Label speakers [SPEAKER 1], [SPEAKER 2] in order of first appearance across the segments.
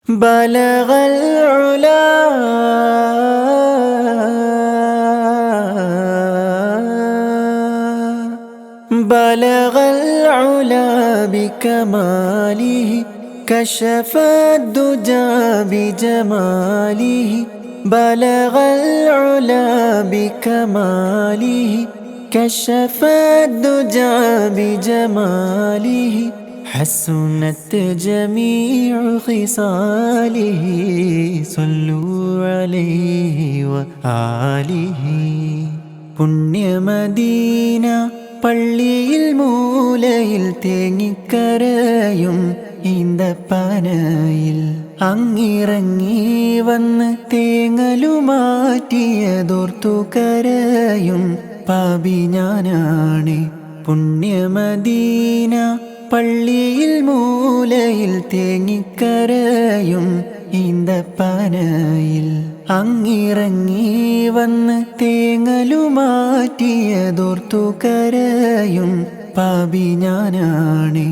[SPEAKER 1] بلغ العلا بلغ العلا بكماله كشف الدجى بجماله بلغ العلا بكماله كشف الدجى بجماله حسنت جميع خصاله صلوا عليه وآله പുണ്യമദീന പള്ളിയിൽ മൂലയിൽ തേങ്ങിക്കരയും ഈന്തപ്പനയിൽ അങ്ങിറങ്ങി വന്ന് തേങ്ങലുമാറ്റിയതോർത്തു കരയും പാപി ഞാനാണ്. പുണ്യമദീന പള്ളിയിൽ മൂലയിൽ തേങ്ങിക്കരയും ഈന്തപ്പനയിൽ അങ്ങിറങ്ങി വന്ന് തേങ്ങലുമാറ്റിയതോർത്തു കരയും പാപി ഞാനാണ്.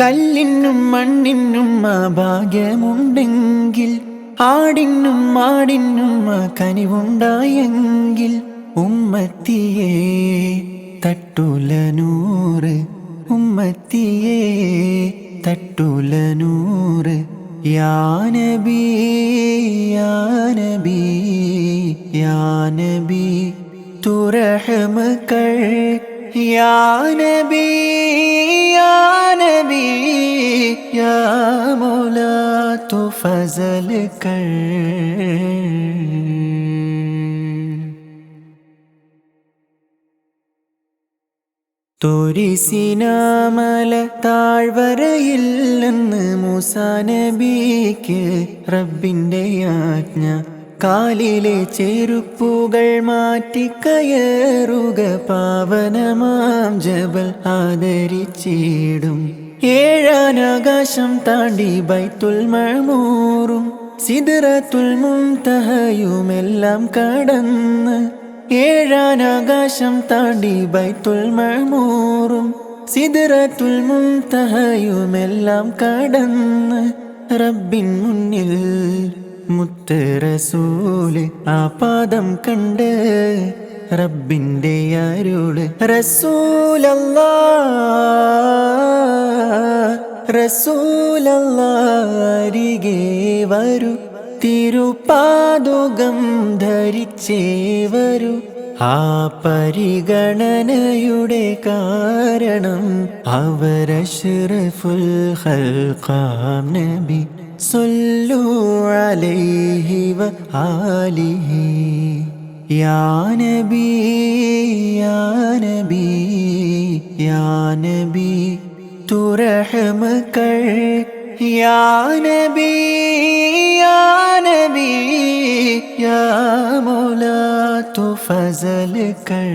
[SPEAKER 1] കല്ലിനും മണ്ണിനും ഭാഗ്യമുണ്ടെങ്കിൽ ആടിനും മാടിനും കനിവുണ്ടായെങ്കിൽ ഉമ്മത്തിയെ തട്ടുലനൂറ് ഉമ്മത്തിയെ തട്ടുലനൂറ് യാ നബി യാ നബി യാ നബി തു റഹ്മ കർ യാ നബി യാ നബി യാ മൗലാ തു ഫസൽ കർ. തുരിസിനാമല താഴ്വരയിൽ നിന്ന് മൂസാ നബിക്ക് റബ്ബിൻ്റെ ആജ്ഞ. കാലിലെ ചെരുപ്പുകൾ മാറ്റിക്കയറുക പാവനമാം ജബൽ ആദരിച്ചിടും. ഏഴാനാകാശം താണ്ടി ബൈത്തുൽ മഅ്മൂറും സിദ്റത്തുൽ മുൻതഹയുമെല്ലാം കടന്ന് ഏഴാനാകാശം താണ്ടി ബൈത്തുൽ മഅ്മൂറും സിദ്റത്തുൽ മുൻതഹയുമെല്ലാം കടന്ന് റബ്ബിൻ മുന്നിൽ മുത്ത് റസൂല് ആ പാദം കണ്ട് റബ്ബിൻ്റെ അരുള് റസൂലല്ലാഹ് അരികെ വരൂ തിരുപാദുകം ധരിച്ചേ വരൂ. ആ പരിഗണനയുടെ കാരണം അവരഷ്റഫുൽ ഖൽഖാം നബി സല്ലു അലൈഹി വ ആലിഹി. യാ നബി യാ നബി യാ നബി തു റഹ്മ കർ യാ നബി യാ നബി യാ മൗലാ തു ഫസൽ കർ.